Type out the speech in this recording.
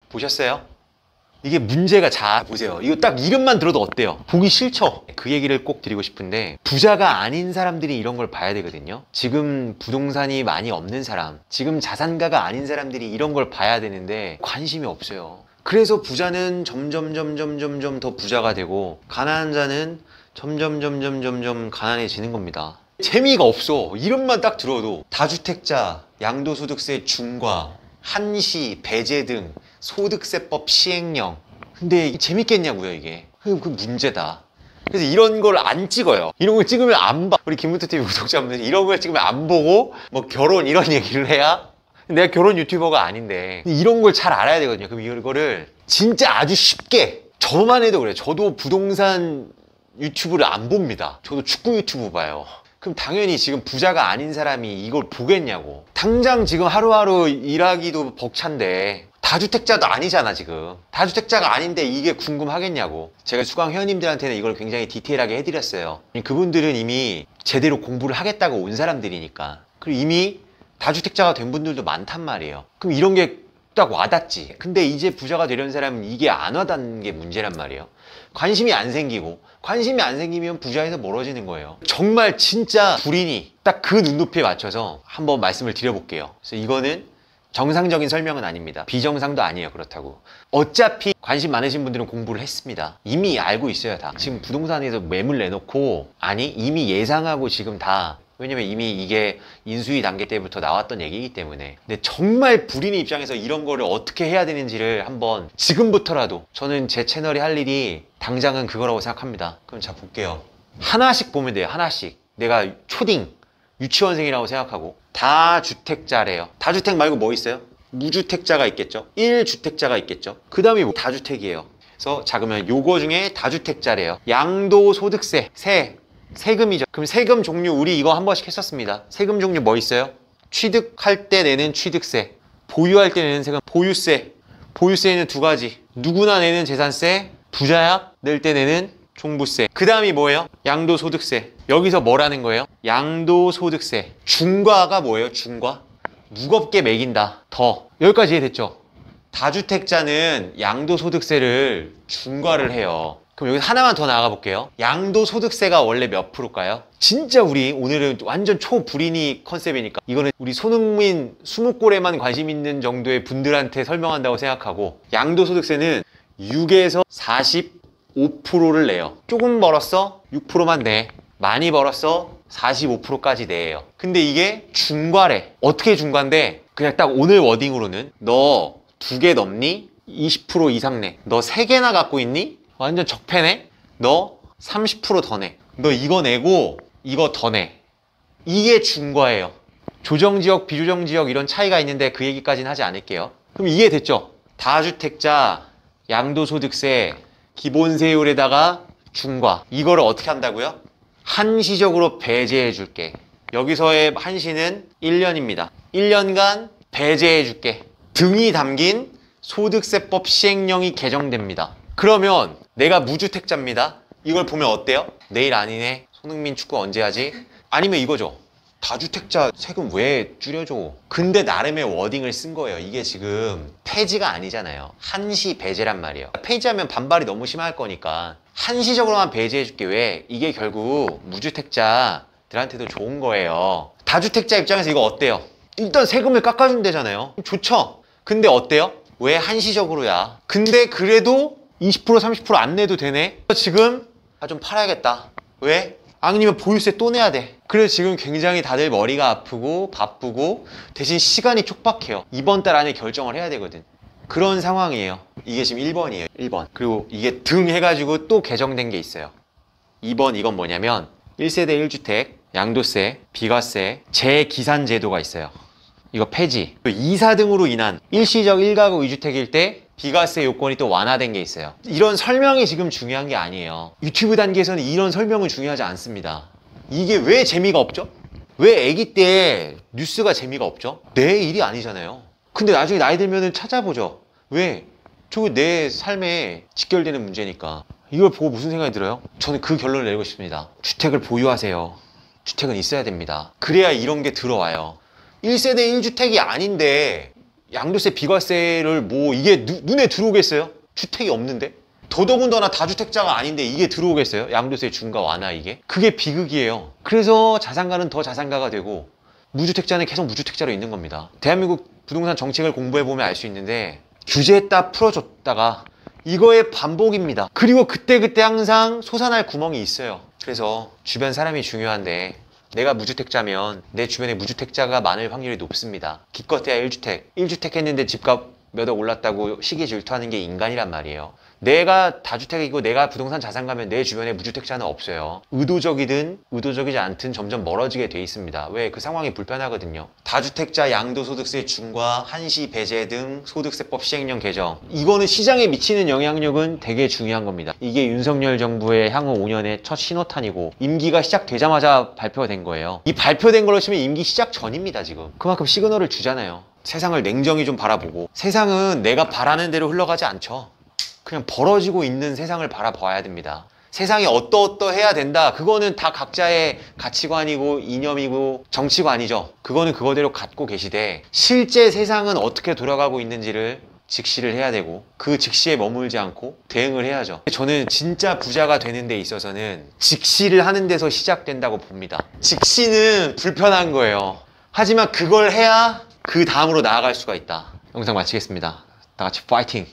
보셨어요? 이게 문제가, 자 보세요. 이거 딱 이름만 들어도 어때요? 보기 싫죠? 그 얘기를 꼭 드리고 싶은데, 부자가 아닌 사람들이 이런 걸 봐야 되거든요. 지금 부동산이 많이 없는 사람, 지금 자산가가 아닌 사람들이 이런 걸 봐야 되는데 관심이 없어요. 그래서 부자는 점점 더 부자가 되고, 가난한 자는 점점 가난해지는 겁니다. 재미가 없어. 이름만 딱 들어도 다주택자, 양도소득세 중과, 한시, 배제 등 소득세법 시행령. 근데 재밌겠냐고요, 이게. 그 문제다. 그래서 이런 걸 안 찍어요. 이런 걸 찍으면 안 봐. 우리 김문태TV 구독자분들이 이런 걸 찍으면 안 보고 뭐 결혼 이런 얘기를 해야, 내가 결혼 유튜버가 아닌데 이런 걸 잘 알아야 되거든요. 그럼 이거를 진짜 아주 쉽게, 저만 해도 그래요. 저도 부동산 유튜브를 안 봅니다. 저도 축구 유튜브 봐요. 그럼 당연히 지금 부자가 아닌 사람이 이걸 보겠냐고. 당장 지금 하루하루 일하기도 벅찬데, 다주택자도 아니잖아 지금. 다주택자가 아닌데 이게 궁금하겠냐고. 제가 수강 회원님들한테는 이걸 굉장히 디테일하게 해드렸어요. 그분들은 이미 제대로 공부를 하겠다고 온 사람들이니까. 그리고 이미 다주택자가 된 분들도 많단 말이에요. 그럼 이런 게 딱 와닿지. 근데 이제 부자가 되려는 사람은 이게 안 와닿는 게 문제란 말이에요. 관심이 안 생기고, 관심이 안 생기면 부자에서 멀어지는 거예요. 정말 진짜 불인이 딱 그 눈높이에 맞춰서 한번 말씀을 드려볼게요. 그래서 이거는 정상적인 설명은 아닙니다. 비정상도 아니에요. 그렇다고 어차피 관심 많으신 분들은 공부를 했습니다. 이미 알고 있어요. 다 지금 부동산에서 매물 내놓고, 아니 이미 예상하고 지금 다, 왜냐면 이미 이게 인수위 단계 때부터 나왔던 얘기이기 때문에. 근데 정말 불인의 입장에서 이런 거를 어떻게 해야 되는지를 한번 지금부터라도, 저는 제 채널이 할 일이 당장은 그거라고 생각합니다. 그럼 자 볼게요. 하나씩 보면 돼요. 하나씩. 내가 초딩 유치원생이라고 생각하고, 다주택자래요. 다주택 말고 뭐 있어요? 무주택자가 있겠죠. 1주택자가 있겠죠. 그 다음이 뭐 다주택이에요. 그래서 자 그러면 요거 중에 다주택자래요. 양도소득세, 세금이죠. 그럼 세금 종류 우리 이거 한 번씩 했었습니다. 세금 종류 뭐 있어요? 취득할 때 내는 취득세, 보유할 때 내는 세금 보유세. 보유세는 두 가지. 누구나 내는 재산세, 부자야 낼 때 내는 종부세. 그 다음이 뭐예요? 양도소득세. 여기서 뭐라는 거예요? 양도소득세. 중과가 뭐예요? 중과? 무겁게 매긴다. 더. 여기까지 이해됐죠? 다주택자는 양도소득세를 중과를 해요. 그럼 여기서 하나만 더 나가 볼게요. 양도소득세가 원래 몇 프로일까요? 진짜 우리 오늘은 완전 초불인이 컨셉이니까 이거는 우리 손흥민 20골에만 관심 있는 정도의 분들한테 설명한다고 생각하고, 양도소득세는 6에서 45%를 내요. 조금 벌었어? 6%만 내. 많이 벌었어? 45%까지 내요. 근데 이게 중과래. 어떻게 중과인데, 그냥 딱 오늘 워딩으로는 너 2개 넘니? 20% 이상 내. 너 3개나 갖고 있니? 완전 적폐네? 너 30% 더 내. 너 이거 내고 이거 더 내. 이게 중과예요. 조정지역, 비조정지역 이런 차이가 있는데 그 얘기까지는 하지 않을게요. 그럼 이해됐죠? 다주택자, 양도소득세, 기본세율에다가 중과. 이거를 어떻게 한다고요? 한시적으로 배제해 줄게. 여기서의 한시는 1년입니다. 1년간 배제해 줄게. 등이 담긴 소득세법 시행령이 개정됩니다. 그러면 내가 무주택자입니다. 이걸 보면 어때요? 내일 아니네. 손흥민 축구 언제 하지? 아니면 이거죠. 다주택자 세금 왜 줄여줘? 근데 나름의 워딩을 쓴 거예요. 이게 지금 폐지가 아니잖아요. 한시 배제란 말이에요. 폐지하면 반발이 너무 심할 거니까 한시적으로만 배제해줄게. 왜? 이게 결국 무주택자들한테도 좋은 거예요. 다주택자 입장에서 이거 어때요? 일단 세금을 깎아준대잖아요. 좋죠? 근데 어때요? 왜 한시적으로야? 근데 그래도 20% 30% 안 내도 되네? 지금 좀 팔아야겠다. 왜? 아니면 보유세 또 내야 돼. 그래서 지금 굉장히 다들 머리가 아프고 바쁘고 대신 시간이 촉박해요. 이번 달 안에 결정을 해야 되거든. 그런 상황이에요. 이게 지금 1번이에요. 1번. 그리고 이게 등 해가지고 또 개정된 게 있어요. 2번 이건 뭐냐면 1세대 1주택, 양도세, 비과세, 재기산 제도가 있어요. 이거 폐지. 이사 등으로 인한 일시적 1가구 2주택일 때 비과세 요건이 또 완화된 게 있어요. 이런 설명이 지금 중요한 게 아니에요. 유튜브 단계에서는 이런 설명은 중요하지 않습니다. 이게 왜 재미가 없죠? 왜 아기 때 뉴스가 재미가 없죠? 내 일이 아니잖아요. 근데 나중에 나이 들면은 찾아보죠. 왜? 저거 내 삶에 직결되는 문제니까. 이걸 보고 무슨 생각이 들어요? 저는 그 결론을 내리고 싶습니다. 주택을 보유하세요. 주택은 있어야 됩니다. 그래야 이런 게 들어와요. 1세대 1주택이 아닌데 양도세, 비과세를 뭐 이게 눈에 들어오겠어요? 주택이 없는데? 더더군다나 다주택자가 아닌데 이게 들어오겠어요? 양도세 중과 완화 이게? 그게 비극이에요. 그래서 자산가는 더 자산가가 되고 무주택자는 계속 무주택자로 있는 겁니다. 대한민국 부동산 정책을 공부해보면 알 수 있는데 규제했다 풀어줬다가 이거의 반복입니다. 그리고 그때그때 항상 솟아날 구멍이 있어요. 그래서 주변 사람이 중요한데 내가 무주택자면 내 주변에 무주택자가 많을 확률이 높습니다. 기껏해야 1주택 했는데 집값 몇 억 올랐다고 시기 질투하는 게 인간이란 말이에요. 내가 다주택이고 내가 부동산 자산가면 내 주변에 무주택자는 없어요. 의도적이든 의도적이지 않든 점점 멀어지게 돼 있습니다. 왜? 그 상황이 불편하거든요. 다주택자 양도소득세 중과 한시 배제 등 소득세법 시행령 개정, 이거는 시장에 미치는 영향력은 되게 중요한 겁니다. 이게 윤석열 정부의 향후 5년의 첫 신호탄이고 임기가 시작되자마자 발표가 된 거예요. 이 발표된 걸로 치면 임기 시작 전입니다. 지금 그만큼 시그널을 주잖아요. 세상을 냉정히 좀 바라보고, 세상은 내가 바라는 대로 흘러가지 않죠. 그냥 벌어지고 있는 세상을 바라봐야 됩니다. 세상이 어떠어떠해야 된다, 그거는 다 각자의 가치관이고 이념이고 정치관이죠. 그거는 그거대로 갖고 계시되 실제 세상은 어떻게 돌아가고 있는지를 직시를 해야 되고 그 직시에 머물지 않고 대응을 해야죠. 저는 진짜 부자가 되는 데 있어서는 직시를 하는 데서 시작된다고 봅니다. 직시는 불편한 거예요. 하지만 그걸 해야 그 다음으로 나아갈 수가 있다. 영상 마치겠습니다. 다 같이 파이팅!